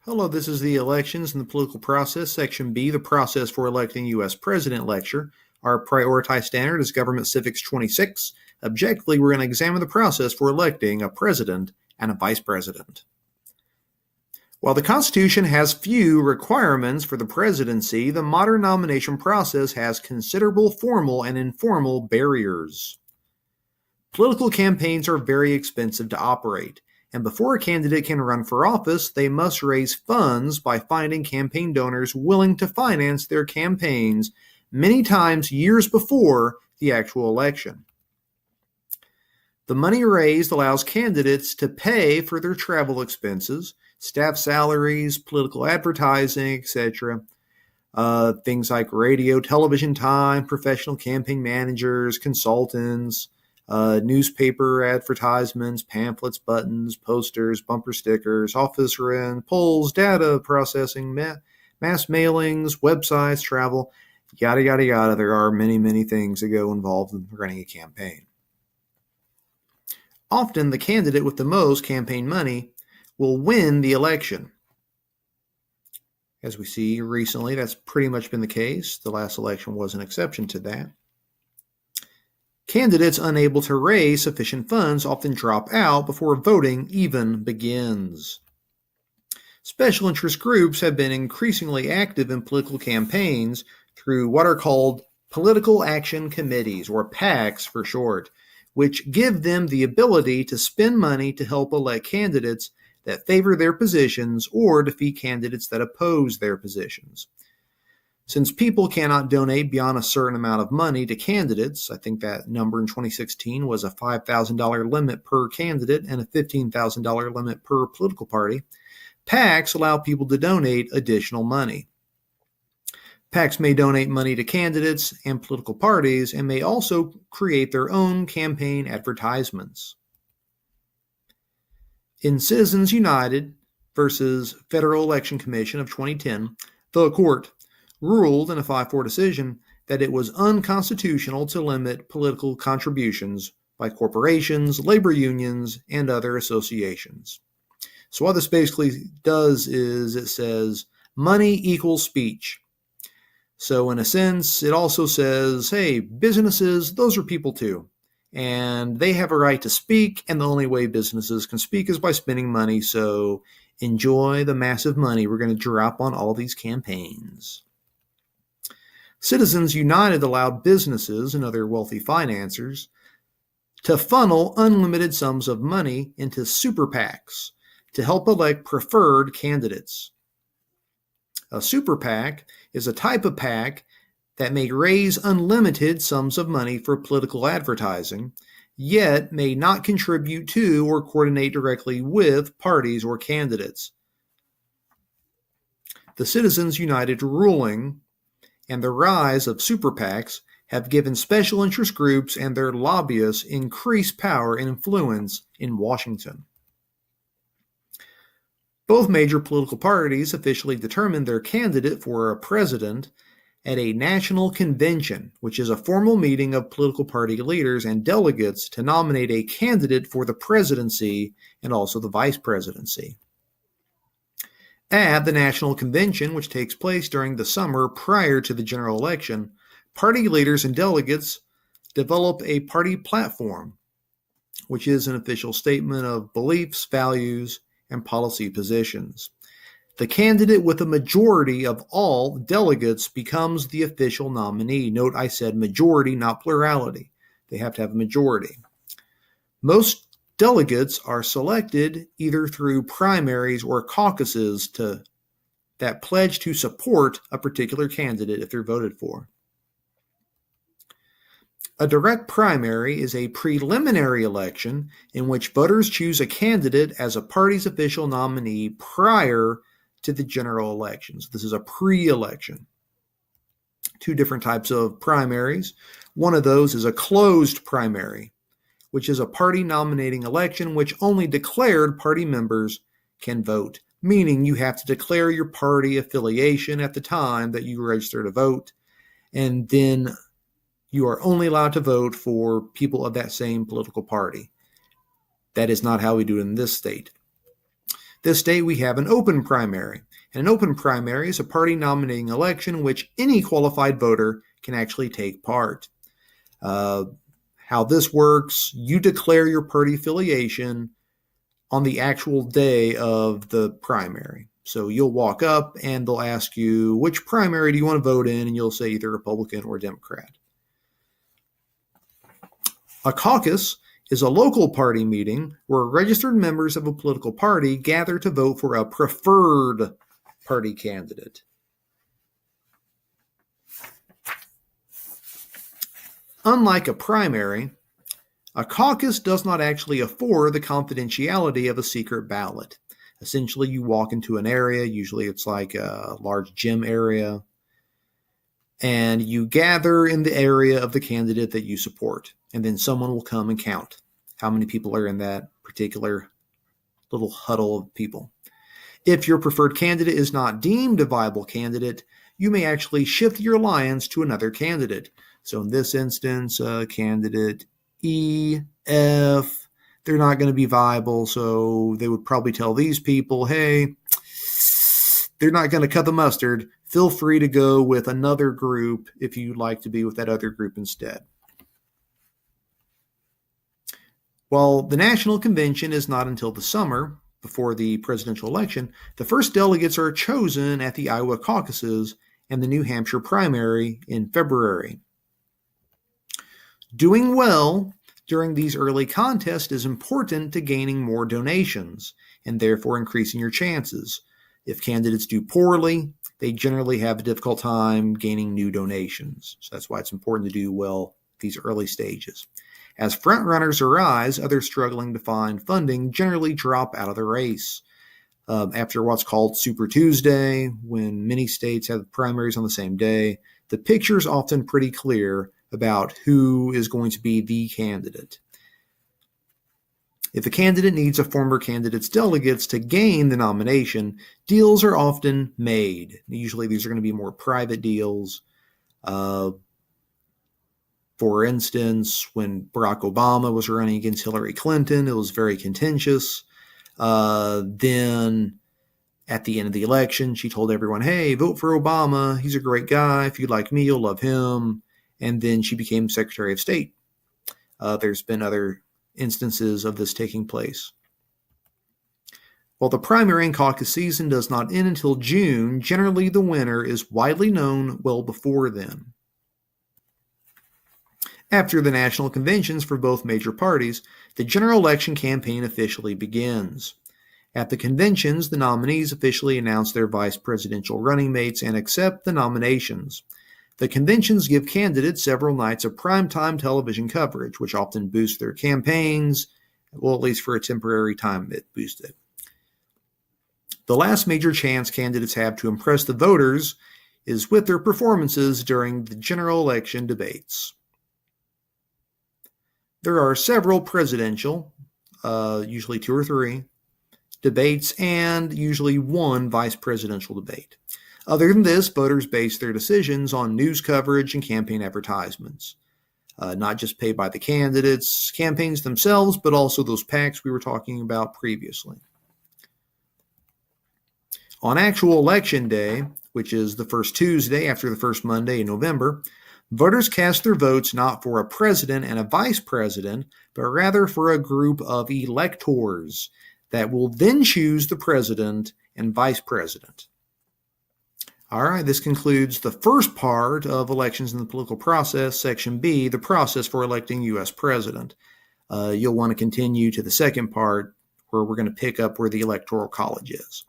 Hello, this is the Elections and the Political Process, Section B, the Process for Electing U.S. President lecture. Our prioritized standard is Government Civics 26. Objectively, we're going to examine the process for electing a president and a vice president. While the Constitution has few requirements for the presidency, the modern nomination process has considerable formal and informal barriers. Political campaigns are very expensive to operate. And before a candidate can run for office, they must raise funds by finding campaign donors willing to finance their campaigns, many times years before the actual election. The money raised allows candidates to pay for their travel expenses, staff salaries, political advertising, etc. Things like radio, television time, professional campaign managers, consultants, newspaper advertisements, pamphlets, buttons, posters, bumper stickers, office rent, polls, data processing, mass mailings, websites, travel, yada, yada, yada. There are many, many things that go involved in running a campaign. Often, the candidate with the most campaign money will win the election. As we see recently, that's pretty much been the case. The last election was an exception to that. Candidates unable to raise sufficient funds often drop out before voting even begins. Special interest groups have been increasingly active in political campaigns through what are called political action committees, or PACs for short, which give them the ability to spend money to help elect candidates that favor their positions or defeat candidates that oppose their positions. Since people cannot donate beyond a certain amount of money to candidates, I think that number in 2016 was a $5,000 limit per candidate and a $15,000 limit per political party, PACs allow people to donate additional money. PACs may donate money to candidates and political parties and may also create their own campaign advertisements. In Citizens United versus Federal Election Commission of 2010, the court ruled in a 5-4 decision that it was unconstitutional to limit political contributions by corporations, labor unions, and other associations. So what this basically does is it says money equals speech. So in a sense, it also says, hey, businesses, those are people too. And they have a right to speak, and the only way businesses can speak is by spending money. So enjoy the massive money we're going to drop on all these campaigns. Citizens United allowed businesses and other wealthy financiers to funnel unlimited sums of money into super PACs to help elect preferred candidates. A super PAC is a type of PAC that may raise unlimited sums of money for political advertising, yet may not contribute to or coordinate directly with parties or candidates. The Citizens United ruling and the rise of super PACs have given special interest groups and their lobbyists increased power and influence in Washington. Both major political parties officially determined their candidate for a president at a national convention, which is a formal meeting of political party leaders and delegates to nominate a candidate for the presidency and also the vice presidency. At the National Convention, which takes place during the summer prior to the general election, party leaders and delegates develop a party platform, which is an official statement of beliefs, values, and policy positions. The candidate with a majority of all delegates becomes the official nominee. Note I said majority, not plurality. They have to have a majority. Most delegates are selected either through primaries or caucuses that pledge to support a particular candidate if they're voted for. A direct primary is a preliminary election in which voters choose a candidate as a party's official nominee prior to the general elections. This is a pre-election. Two different types of primaries. One of those is a closed primary, which is a party nominating election which only declared party members can vote, meaning you have to declare your party affiliation at the time that you register to vote, and then you are only allowed to vote for people of that same political party. That is not how we do it in this state. This day we have an open primary. And an open primary is a party nominating election in which any qualified voter can actually take part. How this works, you declare your party affiliation on the actual day of the primary. So you'll walk up and they'll ask you, which primary do you want to vote in? And you'll say either Republican or Democrat. A caucus is a local party meeting where registered members of a political party gather to vote for a preferred party candidate. Unlike a primary, a caucus does not actually afford the confidentiality of a secret ballot. Essentially, you walk into an area, usually it's like a large gym area, and you gather in the area of the candidate that you support. And then someone will come and count how many people are in that particular little huddle of people. If your preferred candidate is not deemed a viable candidate, you may actually shift your alliance to another candidate. So in this instance, candidate E, F, they're not going to be viable, so they would probably tell these people, hey, they're not going to cut the mustard. Feel free to go with another group if you'd like to be with that other group instead. While the National Convention is not until the summer, before the presidential election, the first delegates are chosen at the Iowa caucuses and the New Hampshire primary in February. Doing well during these early contests is important to gaining more donations and therefore increasing your chances. If candidates do poorly, they generally have a difficult time gaining new donations. So that's why it's important to do well these early stages. As frontrunners arise, others struggling to find funding generally drop out of the race. After what's called Super Tuesday, when many states have primaries on the same day, the picture is often pretty clear about who is going to be the candidate. If the candidate needs a former candidate's delegates to gain the nomination, deals are often made. Usually these are going to be more private deals. For instance, when Barack Obama was running against Hillary Clinton, it was very contentious. Then at the end of the election, she told everyone, hey, vote for Obama. He's a great guy. If you like me, you'll love him. And then she became Secretary of State. There's been other instances of this taking place. While the primary and caucus season does not end until June, generally the winner is widely known well before then. After the national conventions for both major parties, the general election campaign officially begins. At the conventions, the nominees officially announce their vice presidential running mates and accept the nominations. The conventions give candidates several nights of primetime television coverage, which often boosts their campaigns, well, at least for a temporary time it boosted. The last major chance candidates have to impress the voters is with their performances during the general election debates. There are several presidential, usually 2 or 3, debates, and usually 1 vice presidential debate. Other than this, voters base their decisions on news coverage and campaign advertisements, not just paid by the candidates' campaigns themselves, but also those PACs we were talking about previously. On actual election day, which is the first Tuesday after the first Monday in November, voters cast their votes not for a president and a vice president, but rather for a group of electors that will then choose the president and vice president. All right, this concludes the first part of elections in the political process, Section B, the process for electing U.S. president. You'll want to continue to the second part where we're going to pick up where the Electoral College is.